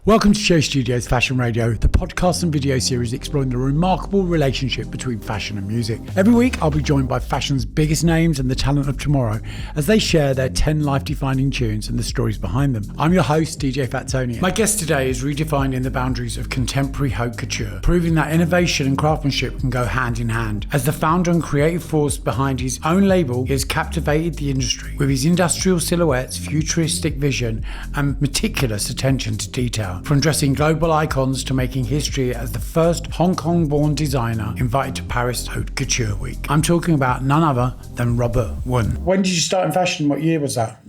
Welcome to Show Studios Fashion Radio, the podcast and video series exploring the remarkable relationship between fashion and music. Every week, I'll be joined by fashion's biggest names and the talent of tomorrow as they share their 10 life-defining tunes and the stories behind them. I'm your host, DJ Fatsonia. My guest today is redefining the boundaries of contemporary haute couture, proving that innovation and craftsmanship can go hand in hand. As the founder and creative force behind his own label, he has captivated the industry with his industrial silhouettes, futuristic vision, and meticulous attention to detail. From dressing global icons to making history as the first Hong Kong-born designer invited to Paris Haute Couture Week. I'm talking about none other than Robert Wun. When did you start in fashion? What year was that?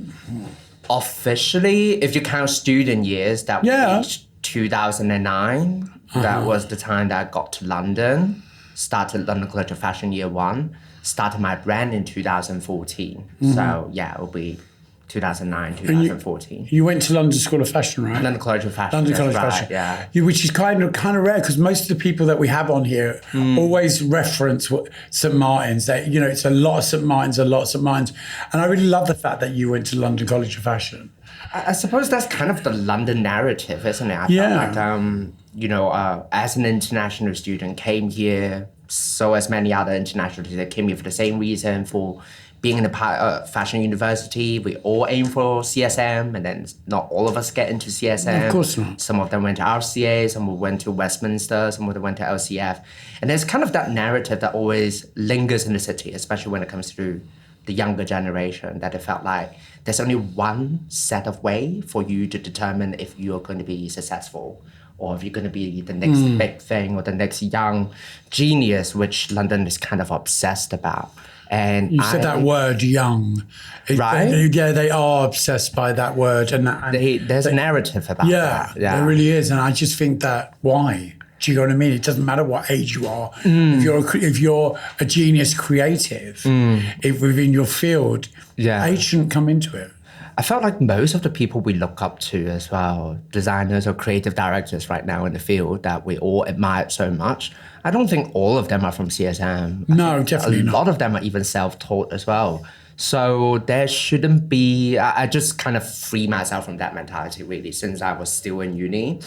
Officially, if you count student years, that was 2009. That was the time that I got to London, started London College of Fashion Year 1, started my brand in 2014. So yeah, it'll be 2009, 2014. You went to London School of Fashion, right? London College of Fashion. London College of Fashion. Yeah. Which is kind of rare because most of the people that we have on here always reference St. Martin's. It's a lot of St. Martin's, a lot of St. Martin's. And I really love the fact that you went to London College of Fashion. I suppose that's kind of the London narrative, isn't it? I felt like, as an international student, came here, so as many other international students came here for the same reason, for being in a fashion university. We all aim for CSM, and then not all of us get into CSM. Of course not. Some of them went to RCA, some went to Westminster, some of them went to LCF. And there's kind of that narrative that always lingers in the city, especially when it comes to the younger generation, that it felt like there's only one set of way for you to determine if you're going to be successful, or if you're going to be the next big thing or the next young genius, which London is kind of obsessed about. And you said that word, young. Right? Yeah, they are obsessed by that word. And there's a narrative about that. Yeah, there really is. And I just think that, why? Do you know what I mean? It doesn't matter what age you are. If you're a genius creative, if within your field, age shouldn't come into it. I felt like most of the people we look up to as well, designers or creative directors right now in the field that we all admire so much, I don't think all of them are from CSM. No, definitely not. A lot of them are even self-taught as well. So there shouldn't be, I just kind of free myself from that mentality really since I was still in uni.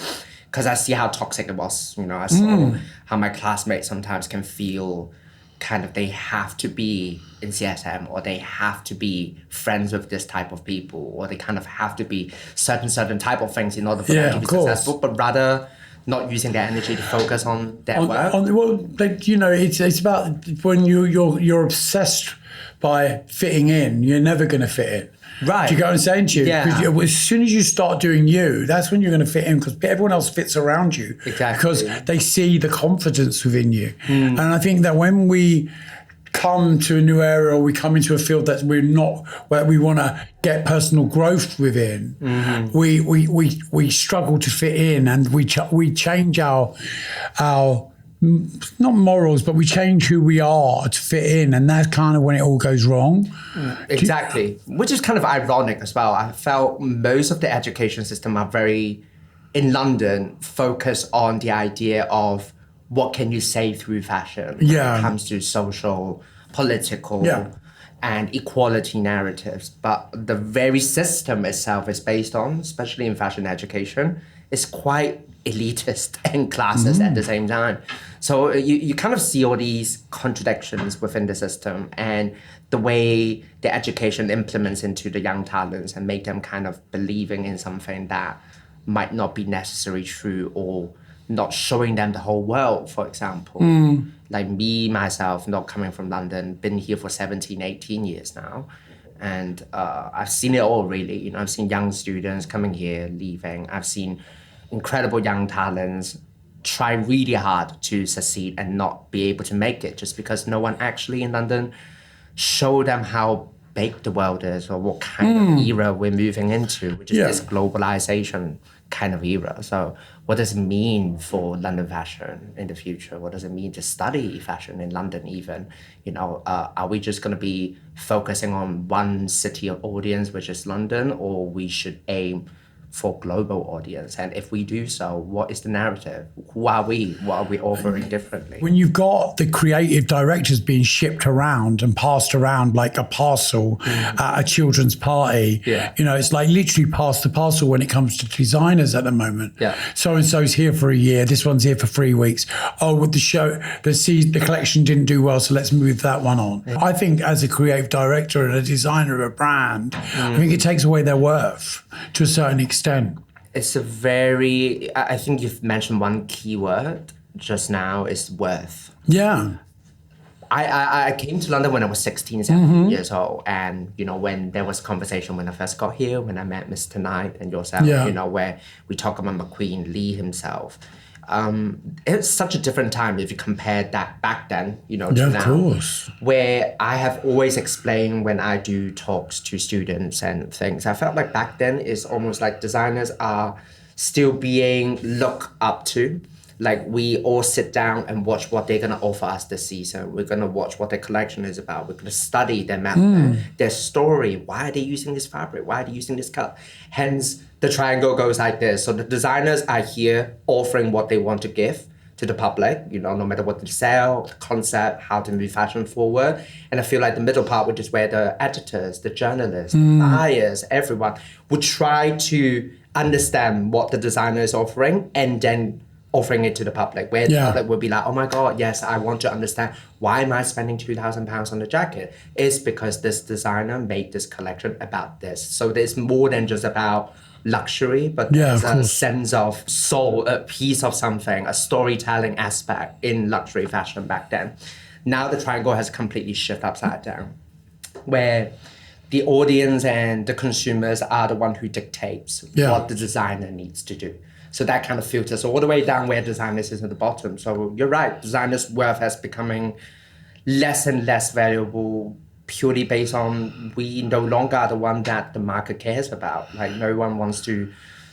Because I see how toxic it was. I saw how my classmates sometimes can feel kind of they have to be in CSM, or they have to be friends with this type of people, or they kind of have to be certain type of things in order for them to be successful, but rather not using their energy to focus on their work. It's about when you're obsessed by fitting in, you're never going to fit in. Right. Do you get what I'm saying to you? Yeah. Because as soon as you start doing you, that's when you're going to fit in, because everyone else fits around you. Exactly. Because they see the confidence within you. And I think that when we come to a new area, or we come into a field that we're not, where we want to get personal growth within, we struggle to fit in, and we change our not morals, but we change who we are to fit in, and that's kind of when it all goes wrong. Exactly, which is kind of ironic as well. I felt most of the education system are very, in London, focused on the idea of what can you say through fashion when it comes to social, political, and equality narratives. But the very system itself is based on, especially in fashion education, is quite elitist and classist at the same time. So you kind of see all these contradictions within the system, and the way the education implements into the young talents and make them kind of believing in something that might not be necessarily true, or not showing them the whole world, for example. Like me, myself, not coming from London, been here for 17, 18 years now. And I've seen it all really. I've seen young students coming here, leaving. I've seen incredible young talents try really hard to succeed and not be able to make it, just because no one actually in London showed them how big the world is, or what kind of era we're moving into, which is this globalization kind of era. So what does it mean for London fashion in the future? What does it mean to study fashion in London even? Are we just going to be focusing on one city of audience, which is London, or we should aim for global audience? And if we do so, what is the narrative? Who are we? What are we offering differently? When you've got the creative directors being shipped around and passed around like a parcel at a children's party, it's like literally pass the parcel when it comes to designers at the moment. Yeah. So-and-so's here for a year, this one's here for 3 weeks. Oh, with the collection didn't do well, so let's move that one on. Yeah. I think as a creative director and a designer of a brand, I think it takes away their worth to a certain extent. It's I think you've mentioned one key word just now, is worth. Yeah. I came to London when I was 16, 17 years old. And, when there was conversation when I first got here, when I met Mr. Knight and yourself, where we talk about McQueen, Lee himself. It's such a different time if you compare that back then, to now. Of course. Where I have always explained when I do talks to students and things, I felt like back then it's almost like designers are still being looked up to. Like we all sit down and watch what they're gonna offer us this season. We're gonna watch what their collection is about. We're gonna study their method, their story. Why are they using this fabric? Why are they using this color? Hence, the triangle goes like this. So the designers are here offering what they want to give to the public, no matter what they sell, the concept, how to move fashion forward. And I feel like the middle part, which is where the editors, the journalists, the buyers, everyone would try to understand what the designer is offering and then offering it to the public, where the public would be like, oh my God, yes, I want to understand, why am I spending £2,000 on the jacket? It's because this designer made this collection about this. So there's more than just about luxury, but there's a sense of soul, a piece of something, a storytelling aspect in luxury fashion back then. Now the triangle has completely shifted upside down, where the audience and the consumers are the one who dictates what the designer needs to do. So that kind of filters all the way down where designers is at the bottom. So you're right, designers' worth has becoming less and less valuable purely based on we no longer are the one that the market cares about. Like no one wants to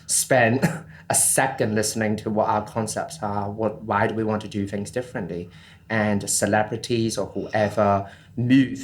spend a second listening to what our concepts are, why do we want to do things differently? And celebrities or whoever move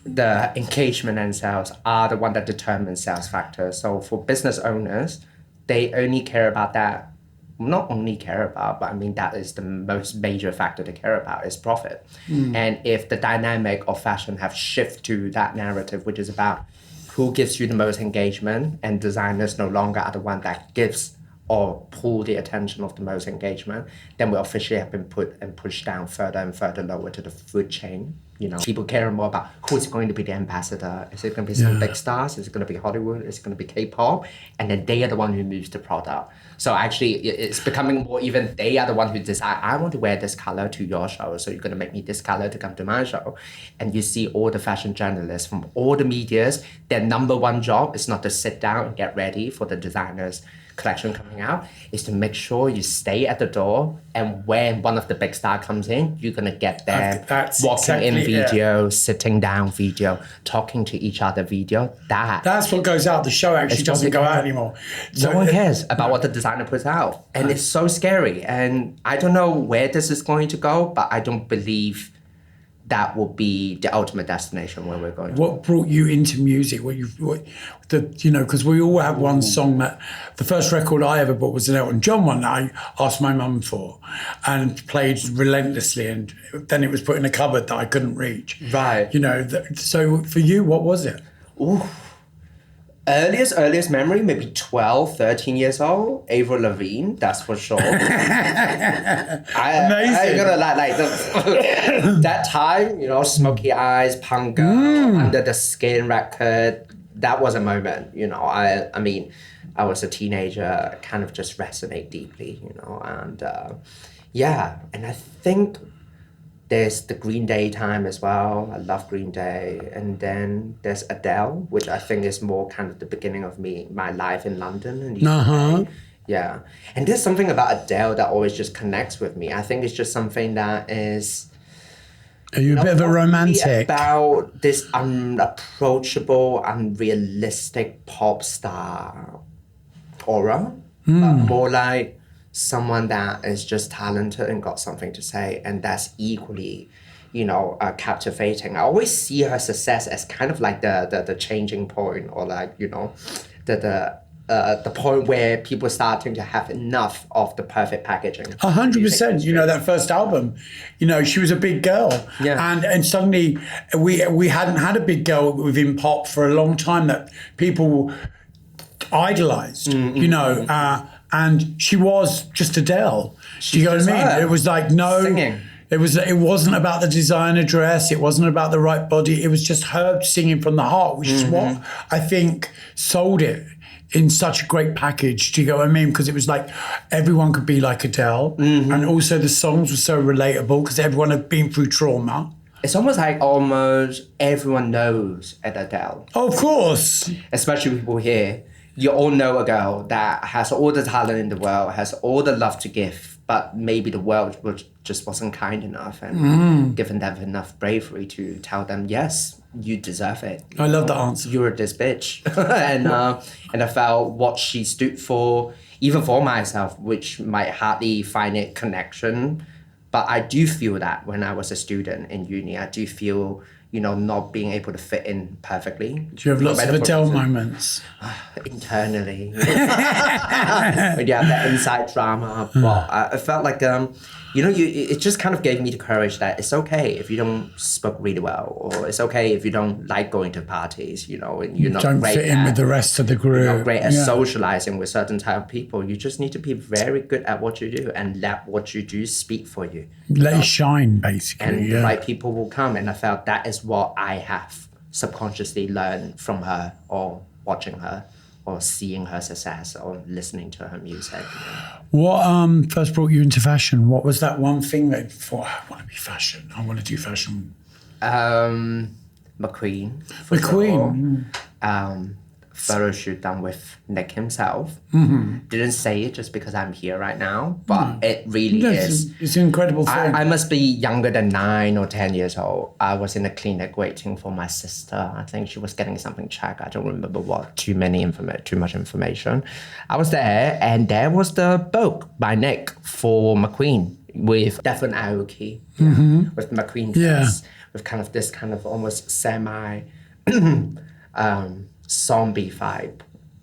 the engagement and sales are the one that determines sales factors. So for business owners, they only care about that. Not only care about, but I mean, that is the most major factor they care about is profit. And if the dynamic of fashion have shifted to that narrative, which is about who gives you the most engagement, and designers no longer are the one that gives or pull the attention of the most engagement, then we officially have been put and pushed down further and further lower to the food chain. People care more about who's going to be the ambassador. Is it going to be some big stars? Is it going to be Hollywood? Is it going to be K-pop? And then they are the one who moves the product. So actually, it's becoming more even they are the one who decide, I want to wear this color to your show, so you're going to make me this color to come to my show. And you see all the fashion journalists from all the medias, their number one job is not to sit down and get ready for the designer's collection coming out, is to make sure you stay at the door, and when one of the big stars comes in, you're going to get them walking in video, sitting down video, talking to each other video. That's what goes out. The show actually doesn't go out anymore. No one cares about what the designer puts out. And it's so scary. And I don't know where this is going to go, but I don't believe that will be the ultimate destination where we're going. What brought you into music? Because we all have one song that the first record I ever bought was an Elton John one that I asked my mum for and played relentlessly, and then it was put in a cupboard that I couldn't reach. Right. So for you, what was it? Ooh. Earliest memory, maybe 12, 13 years old. Avril Lavigne, that's for sure. Amazing. I'm gonna like that time, Smoky Eyes, Punk Girl, Under the Skin record. That was a moment, I mean, I was a teenager, kind of just resonate deeply, and and I think there's the Green Day time as well. I love Green Day. And then there's Adele, which I think is more kind of the beginning of my life in London. And yeah. And there's something about Adele that always just connects with me. I think it's just something that is... Are you a bit of a romantic? About this unapproachable, unrealistic pop star aura, but more like someone that is just talented and got something to say, and that's equally, captivating. I always see her success as kind of like the changing point, or like, the the point where people starting to have enough of the perfect packaging. 100%. You know, that first album, you know, she was a big girl. Yeah. And suddenly we hadn't had a big girl within pop for a long time that people idolized, you know, and she was just Adele. Do you know what I mean? her. It was like, Singing. It wasn't about the designer dress. It wasn't about the right body. It was just her singing from the heart, which is what I think sold it in such a great package. Do you get what I mean? Because it was like everyone could be like Adele. And also the songs were so relatable because everyone had been through trauma. It's almost like almost everyone knows Adele. Oh, of course. Especially people here. You all know a girl that has all the talent in the world, has all the love to give, but maybe the world just wasn't kind enough and given them enough bravery to tell them, yes, you deserve it. I love that answer. You're this bitch. and I felt what she stood for, even for myself, which might hardly find it connection. But I do feel that when I was a student in uni, I do feel, you know, not being able to fit in perfectly. Do you have lots of Adele moments? Internally. Yeah, the inside drama. But I felt like, you know, it just kind of gave me the courage that it's okay if you don't speak really well, or it's okay if you don't like going to parties, you know, and you're not Don't great fit in with the rest of the group. You're not great at socializing with certain type of people. You just need to be very good at what you do and let what you do speak for you. Let it shine, basically. And the right people will come. And I felt that is what I have subconsciously learned from her, or watching her, or seeing her success, or listening to her music. You know. What first brought you into fashion? What was that one thing that you thought, I want to be fashion, I want to do fashion? McQueen. McQueen. Photo shoot done with Nick himself. Didn't say it just because I'm here right now, but it really is. It's an incredible thing. I must be younger than 9 or 10 years old. I was in a clinic waiting for my sister. I think she was getting something checked. I don't remember what. Too much information. I was there, and there was the book by Nick for McQueen with Devon Aoki, with McQueen dress, with kind of this kind of almost semi zombie vibe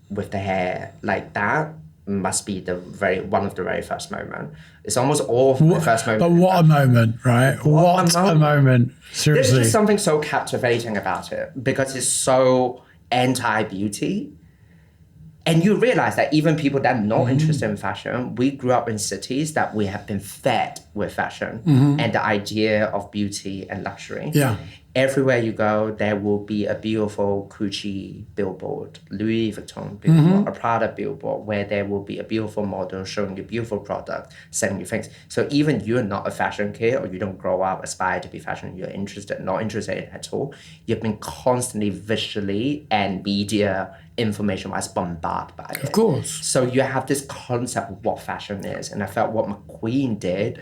with the hair like that. Must be one of the very first moment. It's almost all the first moment. But what a moment, right? What a moment. Seriously. There's just something so captivating about it because it's so anti-beauty. And you realize that even people that are not interested in fashion, we grew up in cities that we have been fed with fashion and the idea of beauty and luxury. Yeah. Everywhere you go, there will be a beautiful Gucci billboard, Louis Vuitton billboard, a Prada billboard, where there will be a beautiful model showing you beautiful product, selling you things. So even you're not a fashion kid, or you don't grow up, aspire to be fashion, you're not interested at all, you've been constantly visually and media information-wise bombarded by it. Of course. So you have this concept of what fashion is. And I felt what McQueen did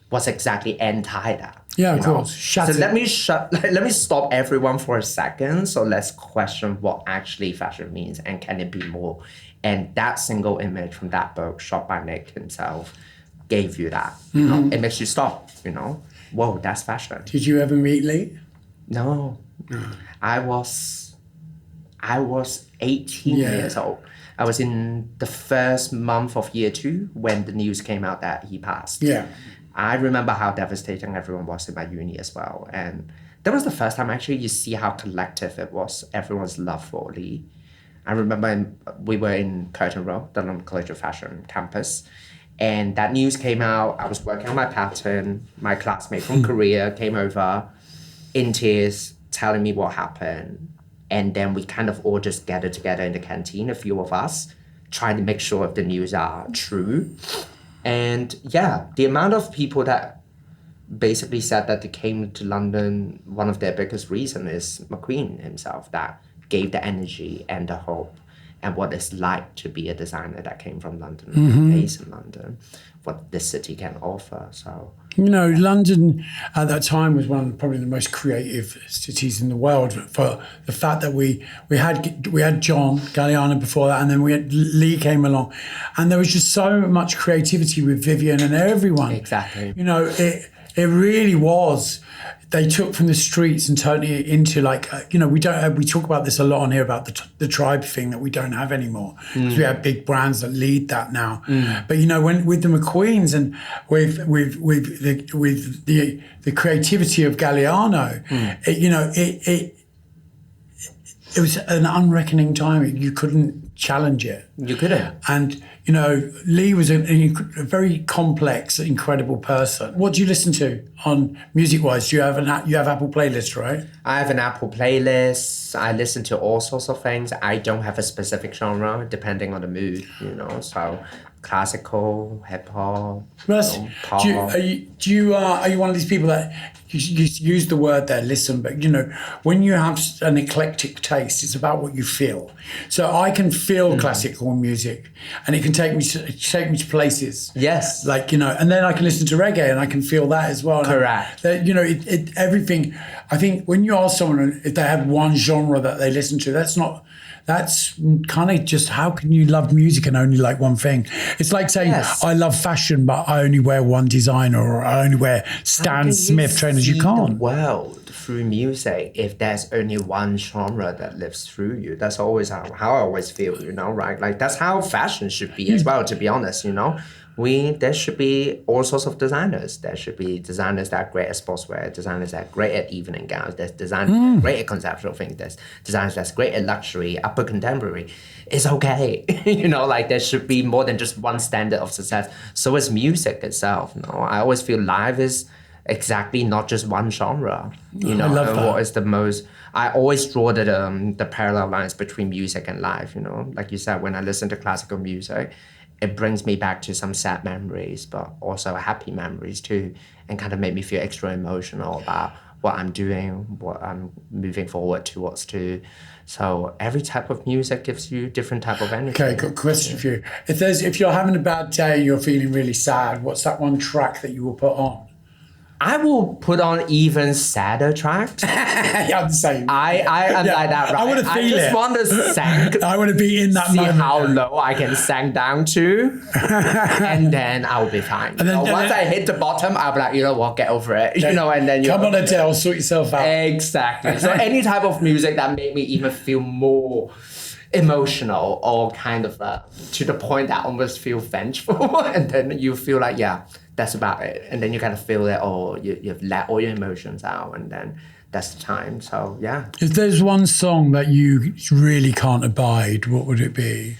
was exactly anti that. Yeah, of course. So let me stop everyone for a second. So let's question what actually fashion means, and can it be more? And that single image from that book, shot by Nick himself, gave you that. You know, it makes you stop. You know, whoa, that's fashion. Did you ever meet Lee? No, I was 18 years old. I was in the first month of year 2 when the news came out that he passed. Yeah. I remember how devastating everyone was in my uni as well. And that was the first time actually you see how collective it was, everyone's love for Lee. I remember we were in Curtin Row, the London College of Fashion campus, and that news came out. I was working on my pattern. My classmate from Korea came over in tears, telling me what happened. And then we kind of all just gathered together in the canteen, a few of us, trying to make sure if the news are true. And yeah, the amount of people that basically said that they came to London, one of their biggest reasons is McQueen himself, that gave the energy and the hope and what it's like to be a designer that came from London, based in London, what this city can offer. So, you know, London at that time was one of probably the most creative cities in the world, for the fact that we had John Galliano before that, and then we had Lee came along, and there was just so much creativity with Vivian and everyone. Exactly. You know, it really was they took from the streets and turned it into like, we talk about this a lot on here about the tribe thing that we don't have anymore. Because we have big brands that lead that now. But when with the McQueens and with the creativity of Galliano, it was an unreckoning time. You couldn't challenge it. You couldn't. And, Lee was a very complex, incredible person. What do you listen to on music-wise? Do you have you have Apple playlist, right? I have an Apple playlist. I listen to all sorts of things. I don't have a specific genre depending on the mood, so classical, hip hop, pop. Are you one of these people that you use the word there, listen, but when you have an eclectic taste, it's about what you feel. So I can feel classical music, and it can take me to places. Yes, and then I can listen to reggae, and I can feel that as well. Correct. Everything. I think when you ask someone if they have one genre that they listen to, that's kind of just, how can you love music and only like one thing? It's like saying, I love fashion, but I only wear one designer, or I only wear Stan Smith trainers. You can't. The world through music if there's only one genre that lives through you. That's always how I always feel, right? Like that's how fashion should be as well, to be honest, there should be all sorts of designers. There should be designers that are great at sportswear, designers that are great at evening gowns, there's designers that are great at conceptual things, there's designers that's great at luxury, upper contemporary. It's okay. There should be more than just one standard of success. So is music itself. I always feel life is exactly not just one genre. I love that. What is the most... I always draw the parallel lines between music and life, Like you said, when I listen to classical music, it brings me back to some sad memories, but also happy memories too, and kind of make me feel extra emotional about what I'm doing, what I'm moving forward towards too. So every type of music gives you different type of energy. Okay, got a question for you. If you're having a bad day, you're feeling really sad, what's that one track that you will put on? I will put on even sadder tracks. Yeah, I'm the same. I'm like that, right? I want to feel it. I just want to sing. I want to be in that see moment. See how low I can sink down to, and then I'll be fine. And then, once I hit the bottom, I'll be like, what, get over it. And then come on, Adele, sort yourself out. Exactly. So any type of music that made me even feel more emotional, or kind of to the point that I almost feel vengeful, and then you feel like, that's about it. And then you kind of feel that, you've let all your emotions out, and then that's the time. So, yeah. If there's one song that you really can't abide, what would it be?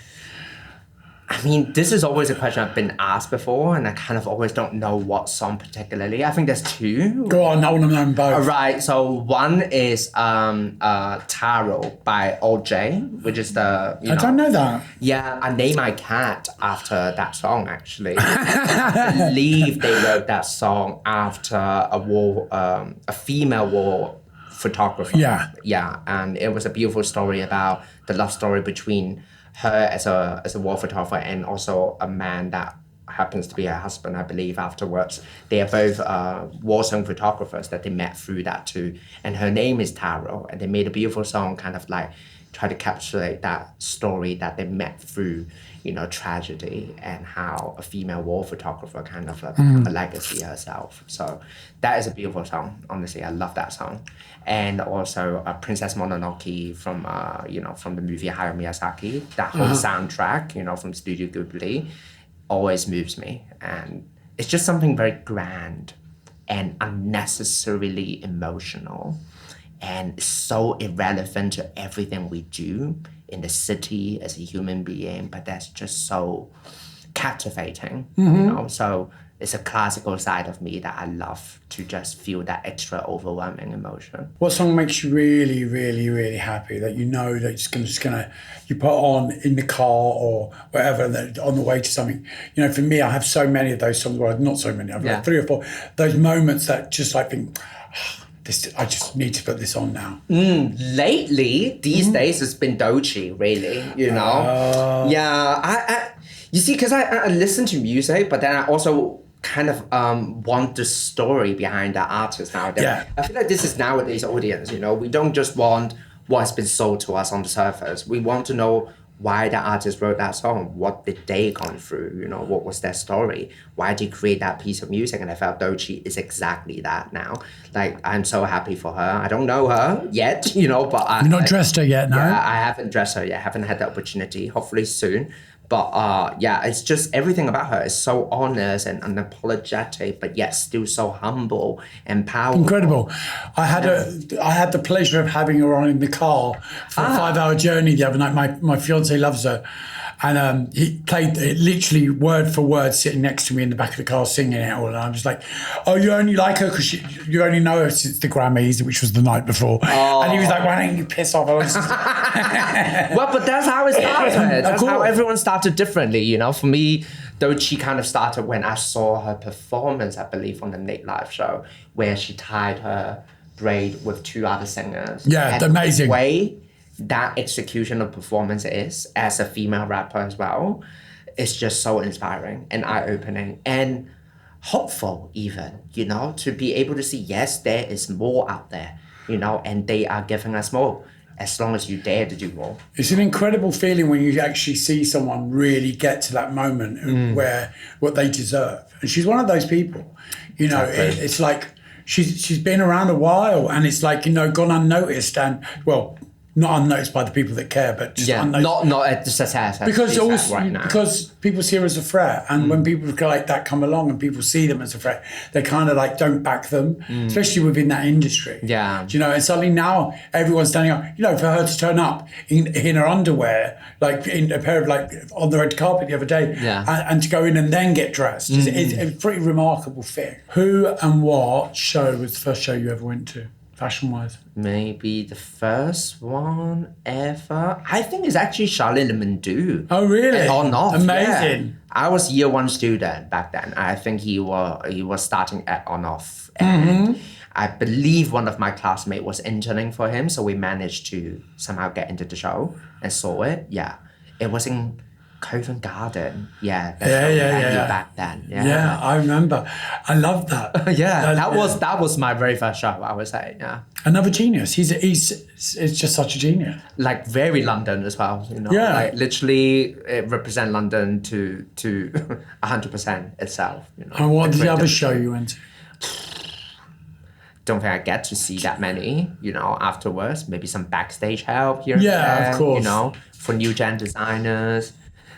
I mean, this is always a question I've been asked before, and I kind of always don't know what song particularly. I think there's two. Go on, I want to know both. Right, so one is Taro by OJ, which is the, I don't know that. Yeah, I named my cat after that song, actually. I believe they wrote that song after a female war photographer. Yeah. Yeah, and it was a beautiful story about the love story between her as a war photographer and also a man that happens to be her husband, I believe, afterwards. They are both war song photographers that they met through that too. And her name is Taro, and they made a beautiful song kind of like try to capture that story that they met through, tragedy, and how a female war photographer kind of a legacy herself. So that is a beautiful song. Honestly, I love that song. And also Princess Mononoke from the movie Hayao Miyazaki. That whole soundtrack, from Studio Ghibli, always moves me. And it's just something very grand and unnecessarily emotional, and so irrelevant to everything we do in the city as a human being, but that's just so captivating, So it's a classical side of me that I love to just feel that extra overwhelming emotion. What song makes you really, really, really happy that that it's just gonna you put on in the car or wherever on the way to something? For me, I have so many of those songs. Well, not so many. I've got 3 or 4. Those moments that just like think, I just need to put this on now. Lately, these days, it's been Dolce, really, Yeah, I you see, because I listen to music, but then I also kind of want the story behind the artist now. Yeah. I feel like this is nowadays audience, we don't just want what has been sold to us on the surface. We want to know why the artist wrote that song, what did they gone through, you know, what was their story, why did he create that piece of music. And I felt Doechii is exactly that now. Like, I'm so happy for her. I don't know her yet, you know, but You've not dressed her yet, no? Yeah, I haven't dressed her yet. I haven't had the opportunity, hopefully soon. But yeah, it's just everything about her is so honest and unapologetic, but yet still so humble and powerful. Incredible. I had the pleasure of having her on in the car for a 5-hour journey the other night. My fiance loves her. And he played it literally word for word, sitting next to me in the back of the car singing it all. And I'm just like, oh, you only like her because you only know her since the Grammys, which was the night before. Oh. And he was like, why don't you piss off? Well, but that's how it started. That's how everyone started differently, you know. For me, Doechii kind of started when I saw her performance, I believe, on the Nick Live show, where she tied her braid with 2 other singers. Yeah, amazing. The way that execution of performance is, as a female rapper as well, it's just so inspiring and eye-opening and hopeful even, you know, to be able to see, yes, there is more out there, you know, and they are giving us more as long as you dare to do more. It's an incredible feeling when you actually see someone really get to that moment where what they deserve. And she's one of those people, you know, Exactly. it's like she's been around a while and it's like, you know, gone unnoticed and, well, not unnoticed by the people that care, but just unnoticed. Not at the success Because also, right now. because people see her as a threat, and when people like that come along and people see them as a threat, they kind of like don't back them, especially within that industry. Yeah. Do you know? And suddenly now everyone's standing up. You know, for her to turn up in her underwear, like in a pair of like on the red carpet the other day, and to go in and then get dressed, it's a pretty remarkable thing. Who and what show was the first show you ever went to, fashion-wise? Maybe the first one ever. I think it's actually Charlie Lemondeau. Oh, really? On off. Amazing. Yeah. I was year 1 student back then. I think he was starting at on off. And I believe one of my classmates was interning for him. So we managed to somehow get into the show and saw it. Yeah. It was in Covent Garden. Yeah. Back then. Yeah, I remember. I love that. That was my very first show, I would say. Yeah. Another genius. He's just such a genius. Like very London as well, you know. Yeah. Like literally it represent London to 100% itself. You know. And what's the other show you went to? Don't think I get to see that many, you know, afterwards. Maybe some backstage help here and there, of course. you know, for new gen designers.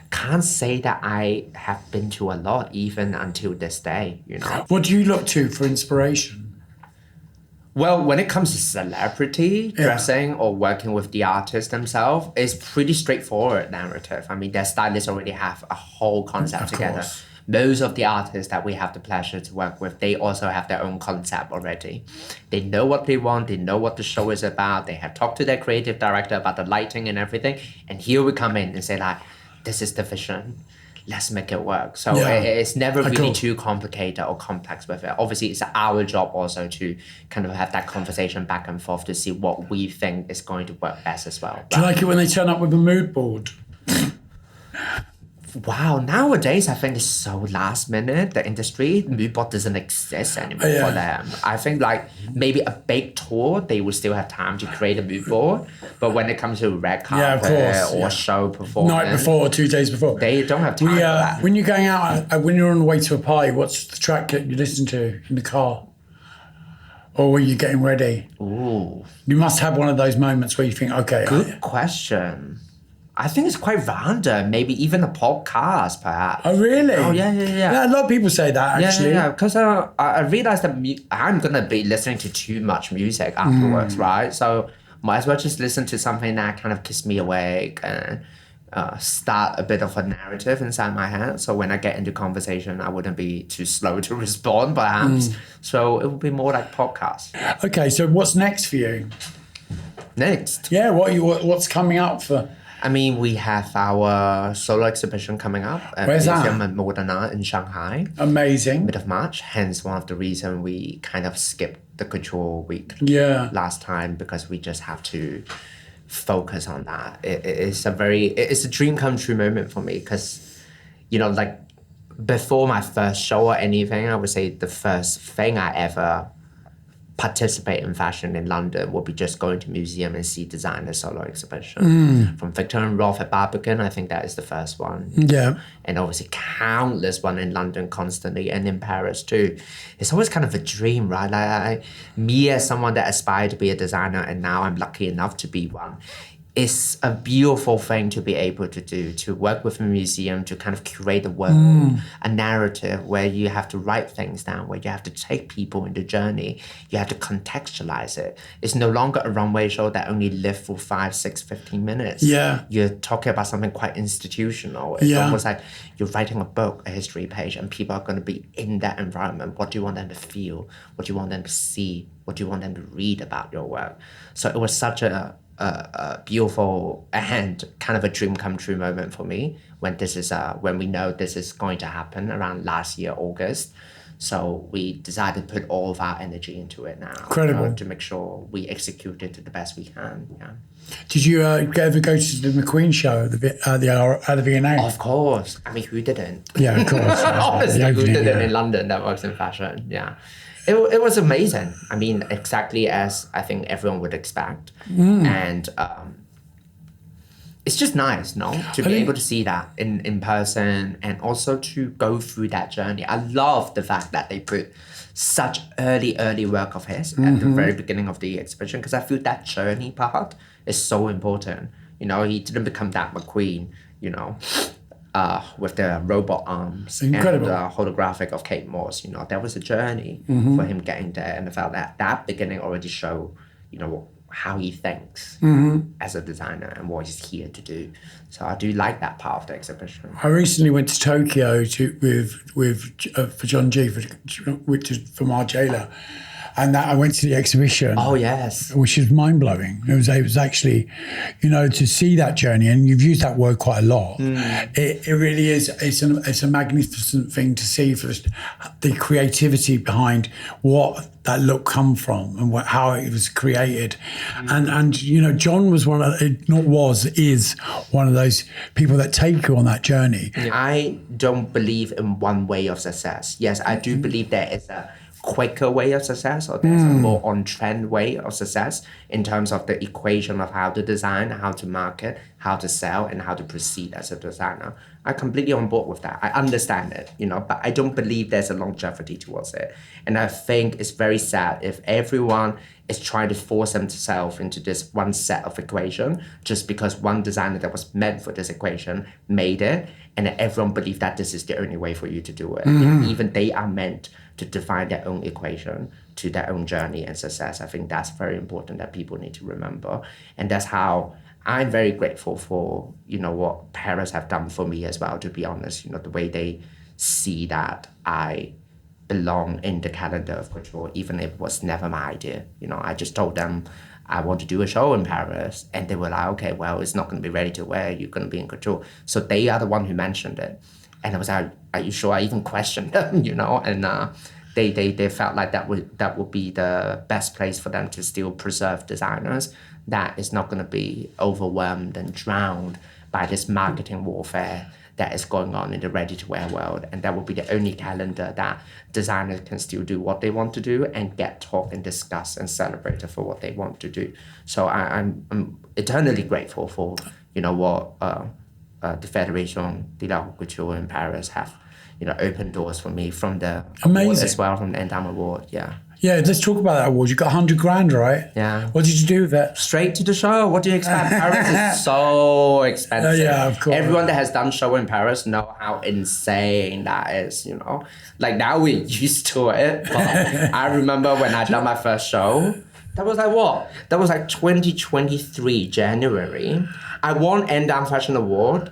Can't say that I have been to a lot even until this day, you know. What do you look to for inspiration? Well, when it comes to celebrity dressing or working with the artist themselves, it's pretty straightforward narrative. I mean, their stylists already have a whole concept together. Course. Most of the artists that we have the pleasure to work with, they also have their own concept already. They know what they want, they know what the show is about, they have talked to their creative director about the lighting and everything, and here we come in and say like, this is the vision, let's make it work. So it's never really too complicated or complex with it. Obviously, it's our job also to kind of have that conversation back and forth to see what we think is going to work best as well. Do you like it when they turn up with a mood board? Wow, nowadays I think it's so last minute. The industry, mood board doesn't exist anymore for them. I think like maybe a big tour, they will still have time to create a mood board. But when it comes to red carpet or show performance, night before, 2 days before, they don't have time for that. When you're going out, when you're on the way to a party, what's the track that you listen to in the car? Or when you're getting ready? Ooh. You must have one of those moments where you think, okay. Good question. I think it's quite random. Maybe even a podcast, perhaps. Oh, really? Oh, yeah. Yeah, a lot of people say that, actually. Yeah, because I realized that I'm going to be listening to too much music afterwards, right? So might as well just listen to something that kind of keeps me awake and start a bit of a narrative inside my head. So when I get into conversation, I wouldn't be too slow to respond, perhaps. So it would be more like podcast. Okay, so what's next for you? Next? Yeah, what's coming up for... I mean, we have our solo exhibition coming up at Where's that? Museum of Modern Art in Shanghai. Amazing. Mid of March, hence one of the reasons we kind of skipped the couture week last time, because we just have to focus on that. It's a dream come true moment for me, because, you know, like before my first show or anything, I would say the first thing I ever participate in fashion in London would be just going to museum and see designer solo exhibition. From Victor and Rolf at Barbican, I think that is the first one. Yeah. And obviously countless one in London constantly and in Paris too. It's always kind of a dream, right? Like me as someone that aspired to be a designer and now I'm lucky enough to be one. It's a beautiful thing to be able to do, to work with a museum, to kind of curate a world, a narrative where you have to write things down, where you have to take people in the journey, you have to contextualize it. It's no longer a runway show that only lives for 5, 6, 15 minutes. Yeah. You're talking about something quite institutional. It's almost like you're writing a book, a history page, and people are going to be in that environment. What do you want them to feel? What do you want them to see? What do you want them to read about your work? So it was such a beautiful and kind of a dream come true moment for me when this is when we know this is going to happen around last year August. So we decided to put all of our energy into it now. Incredible. To make sure we execute it to the best we can. Yeah. Did you ever go to the McQueen show at the V&A? Of course. I mean, who didn't? Yeah, of course. Honestly, who opening, didn't in London that works in fashion? Yeah. It was amazing. I mean, exactly as I think everyone would expect. And it's just nice, no? To be able to see that in person and also to go through that journey. I love the fact that they put such early work of his at the very beginning of the exhibition because I feel that journey part is so important. You know, he didn't become that McQueen, you know, with the robot arms Incredible. and holographic of Kate Moss. You know, there was a journey for him getting there, and I felt that beginning already showed, you know, how he thinks as a designer and what he's here to do. So I do like that part of the exhibition. I recently went to Tokyo for John G from our jailer, and I went to the exhibition. Oh yes, which is mind blowing. It was actually, you know, to see that journey, and you've used that word quite a lot. It really is. It's a magnificent thing to see for the creativity behind what that look come from and how it was created, and you know, John was is one of those people that take you on that journey. I don't believe in one way of success. Yes, I do believe there is a quicker way of success or there's a more on-trend way of success in terms of the equation of how to design, how to market, how to sell, and how to proceed as a designer. I'm completely on board with that. I understand it, you know, but I don't believe there's a longevity towards it. And I think it's very sad if everyone is trying to force themselves into this one set of equation just because one designer that was meant for this equation made it, and everyone believed that this is the only way for you to do it. Even they are meant to define their own equation to their own journey and success. I think that's very important that people need to remember. And that's how I'm very grateful for, you know, what Paris have done for me as well, to be honest. You know, the way they see that I belong in the calendar of couture, even if it was never my idea. You know, I just told them I want to do a show in Paris, and they were like, okay, well, it's not going to be ready to wear, you're going to be in couture. So they are the one who mentioned it. And I was like, are you sure? I even questioned them, you know, and they felt like that would be the best place for them to still preserve designers that is not going to be overwhelmed and drowned by this marketing warfare that is going on in the ready-to-wear world. And that will be the only calendar that designers can still do what they want to do and get talk and discuss and celebrate for what they want to do. So I'm eternally grateful for, you know, what the Fédération de la Haute Couture in Paris have, you know, opened doors for me from the award as well, from the Endowment Award. Yeah, let's talk about that award. You got 100 grand, right? Yeah. What did you do with it? Straight to the show. What do you expect? Paris is so expensive. Yeah, of course. Everyone that has done show in Paris know how insane that is, you know. Like now we're used to it, but I remember when I done my first show, that was like what? That was like 2023 January. I won Endam Fashion Award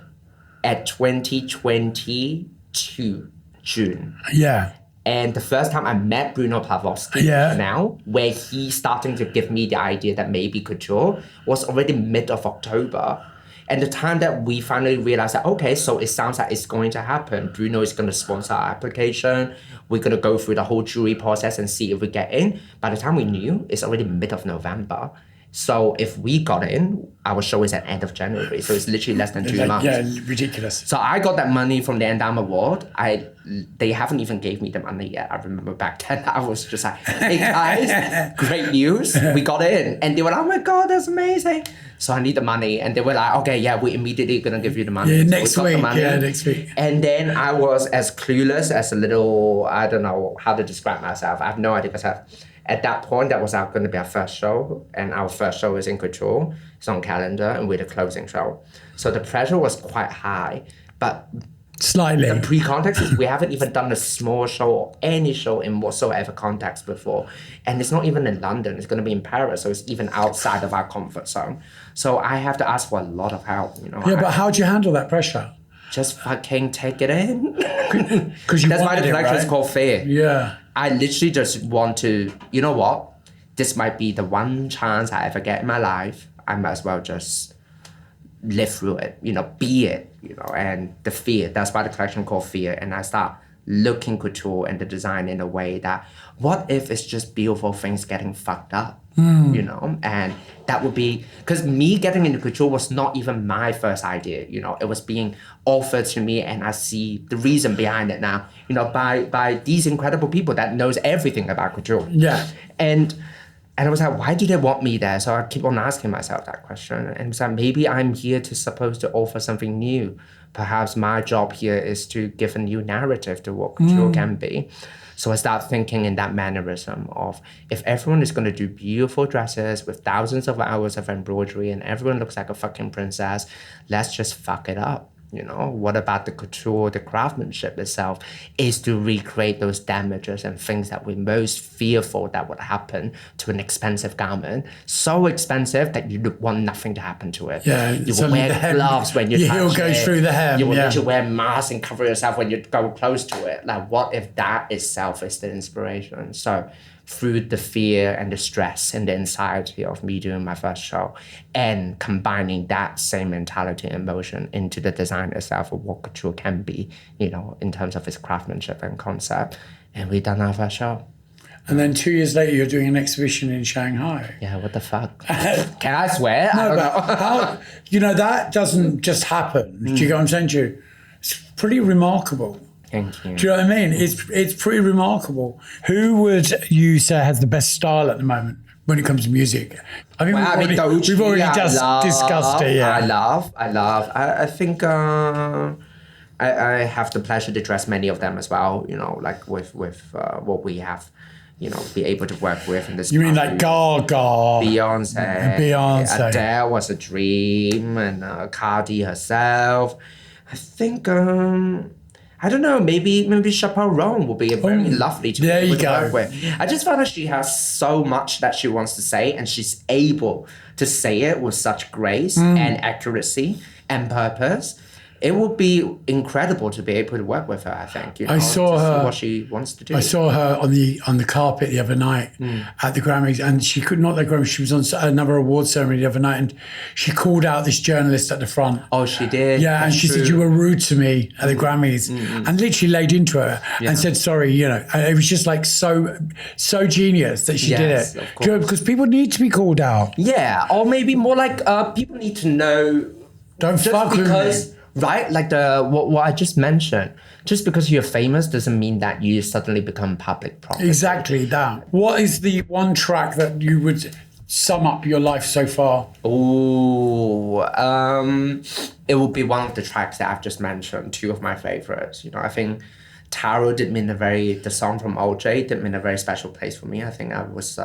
at 2022 June. Yeah. And the first time I met Bruno Pavlovsky now, where he's starting to give me the idea that maybe couture, was already mid of October. And the time that we finally realized that, okay, so it sounds like it's going to happen. Bruno is going to sponsor our application. We're going to go through the whole jury process and see if we get in. By the time we knew, it's already mid of November. So if we got in, our show is at end of January. So it's literally less than 2 months. Yeah, ridiculous. So I got that money from the Endowment Award. They haven't even gave me the money yet. I remember back then, I was just like, hey guys, great news. We got in. And they were like, oh my God, that's amazing. So I need the money. And they were like, okay, yeah, we're immediately going to give you the money. Yeah, so next week. Yeah, next week. And then I was as clueless as a little, I don't know how to describe myself. I have no idea because at that point, that was going to be our first show. And our first show is in Couture. It's on calendar and we're the closing show. So the pressure was quite high. But slightly. the pre-context is we haven't even done a small show or any show in whatsoever context before. And it's not even in London. It's going to be in Paris. So it's even outside of our comfort zone. So I have to ask for a lot of help. Yeah, but how do you handle that pressure? Just fucking take it in. Because that's why the collection is called Fear. Yeah. I literally just want to, you know what? This might be the one chance I ever get in my life. I might as well just live through it, be it, and the fear. That's why the collection called Fear. And I start looking couture and the design in a way that, what if it's just beautiful things getting fucked up? And that would be, because me getting into couture was not even my first idea, it was being offered to me, and I see the reason behind it now, by these incredible people that knows everything about couture. Yeah. And I was like, why do they want me there? So I keep on asking myself that question. And so maybe I'm here supposed to offer something new. Perhaps my job here is to give a new narrative to what couture can be. So I start thinking in that mannerism of, if everyone is going to do beautiful dresses with thousands of hours of embroidery and everyone looks like a fucking princess, let's just fuck it up. What about the couture, the craftsmanship itself is to recreate those damages and things that we're most fearful that would happen to an expensive garment. So expensive that you want nothing to happen to it. Yeah, you will wear gloves when you touch it. Your heel goes through the hem. You will need to wear masks and cover yourself when you go close to it. Like, what if that itself is the inspiration? So through the fear and the stress and the anxiety of me doing my first show and combining that same mentality and emotion into the design itself of what couture can be, in terms of its craftsmanship and concept. And we done our first show. And then 2 years later, you're doing an exhibition in Shanghai. Yeah, what the fuck? Can I swear? No, I don't know. That doesn't just happen. Do you get what I'm saying to you? It's pretty remarkable. Thank you. Do you know what I mean? It's pretty remarkable. Who would you say has the best style at the moment when it comes to music? I think we've already discussed it. Yeah, I love. I think I have the pleasure to dress many of them as well. Like with what we have. Be able to work with in this. You mean like Gaga, Beyonce, Adele was a dream, and Cardi herself. I think. I don't know, maybe Chappelle Roan will be very lovely to be able to work with. I just found that she has so much that she wants to say, and she's able to say it with such grace and accuracy and purpose. It would be incredible to be able to work with her, I think. I saw her, see what she wants to do. I saw her on the carpet the other night at the Grammys, and she could not the Grammys. She was on another award ceremony the other night, and she called out this journalist at the front. Oh, she did? Yeah, and she said, you were rude to me at the Grammys, and literally laid into her and said, sorry, And it was just like so genius that she did it. Because people need to be called out. Yeah, or maybe more like people need to know. Don't fuck with me. Right? Like what I just mentioned. Just because you're famous doesn't mean that you suddenly become public property. Exactly that. What is the one track that you would sum up your life so far? Oh, it would be one of the tracks that I've just mentioned, two of my favorites. I think Taro the song from OJ did mean a very special place for me. I think I was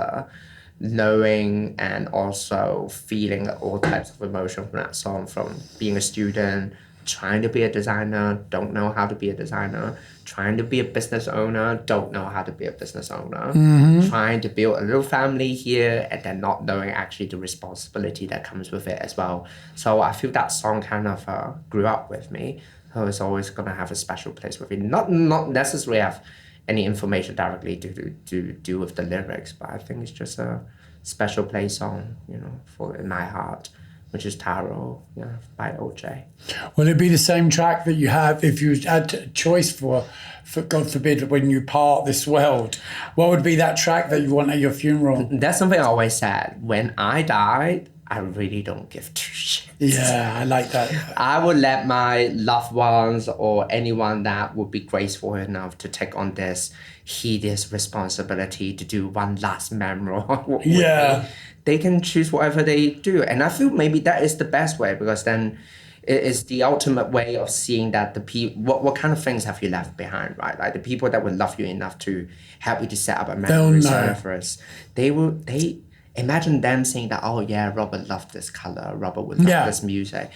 knowing and also feeling all types of emotion from that song, from being a student, trying to be a designer, don't know how to be a designer, trying to be a business owner, don't know how to be a business owner, trying to build a little family here, and then not knowing actually the responsibility that comes with it as well. So I feel that song kind of grew up with me. So it's always going to have a special place with me. Not necessarily have any information directly to do with the lyrics, but I think it's just a special place song, for in my heart. which is Taro, by OJ. Will it be the same track that you have if you had a choice for God forbid, when you part this world? What would be that track that you want at your funeral? That's something I always said. When I died, I really don't give two shits. Yeah, I like that. I would let my loved ones or anyone that would be graceful enough to take on this hideous responsibility to do one last memorial with me, they can choose whatever they do. And I feel maybe that is the best way, because then it is the ultimate way of seeing that the people, what kind of things have you left behind, right? Like the people that would love you enough to help you to set up a memory service, they imagine them saying that, oh yeah, Robert loved this color, Robert would love this music.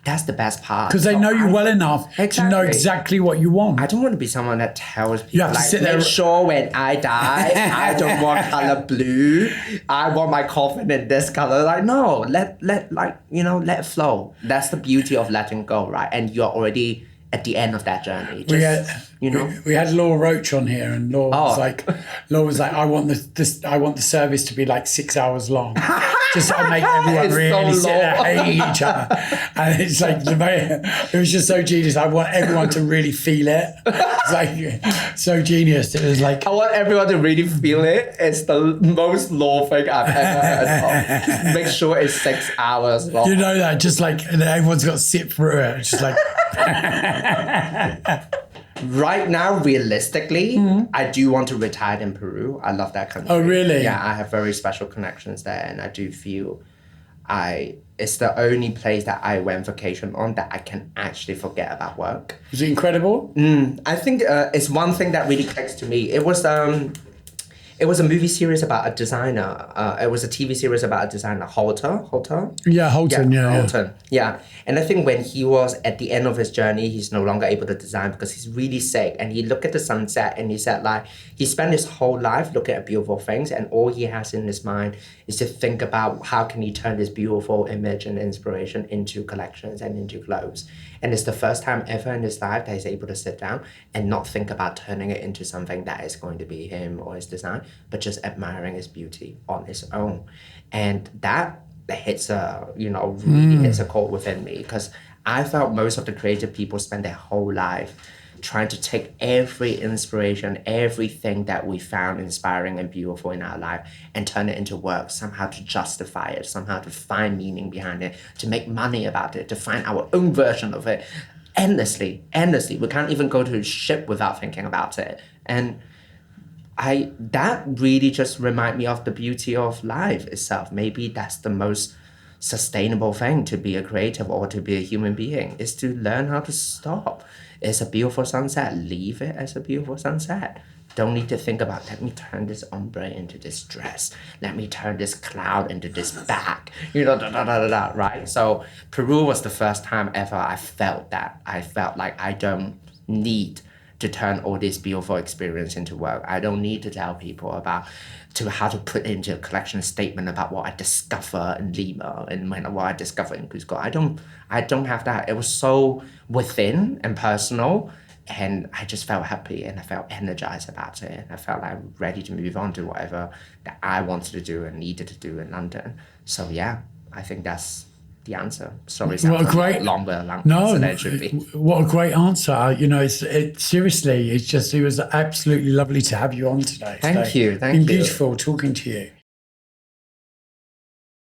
That's the best part. Because they know you well enough to know exactly what you want. I don't want to be someone that tells people, you have to sit there. Make sure when I die, I don't want color blue. I want my coffin in this color. Like, no, let it flow. That's the beauty of letting go, right? And you're already at the end of that journey. We had Laura Roach on here, and Laura was like, I want the service to be like 6 hours long. Just to make everyone really sit there hating each other. And it's like, it was just so genius. I want everyone to really feel it. It's like so genius. It was like, I want everyone to really feel it. It's the most law thing I've ever heard of. Make sure it's 6 hours long. You know that, just like, and everyone's got to sit through it. It's just like. Right now, realistically, I do want to retire in Peru. I love that country. Oh, really? Yeah, I have very special connections there, and I do feel it's the only place that I went vacation on that I can actually forget about work. Was it incredible? I think it's one thing that really clicks to me. It was a movie series about a designer. It was a TV series about a designer, Holton. Yeah, Holton, Holton. Yeah. And I think when he was at the end of his journey, he's no longer able to design because he's really sick. And he looked at the sunset and he said, like, he spent his whole life looking at beautiful things, and all he has in his mind is to think about how can he turn this beautiful image and inspiration into collections and into clothes. And it's the first time ever in his life that he's able to sit down and not think about turning it into something that is going to be him or his design, but just admiring his beauty on his own. And that hits really hits a chord within me, because I felt most of the creative people spend their whole life trying to take every inspiration, everything that we found inspiring and beautiful in our life, and turn it into work, somehow to justify it, somehow to find meaning behind it, to make money about it, to find our own version of it. Endlessly. We can't even go to a ship without thinking about it. And that really just remind me of the beauty of life itself. Maybe that's the most sustainable thing to be a creative or to be a human being, is to learn how to stop. It's a beautiful sunset. Leave it as a beautiful sunset. Don't need to think about, let me turn this ombre into this dress. Let me turn this cloud into this bag. Right? So Peru was the first time ever I felt that. I felt like I don't need to turn all this beautiful experience into work. I don't need to tell people about how to put into a collection statement about what I discover in Lima and what I discover in Cusco. I don't have that. It was so within and personal, and I just felt happy and I felt energized about it. And I felt like I'm ready to move on to whatever that I wanted to do and needed to do in London. So yeah, I think that's the answer. Sorry, what a great longer than it should be. What a great answer. Seriously, it was absolutely lovely to have you on today. Thank you. It's been beautiful talking to you.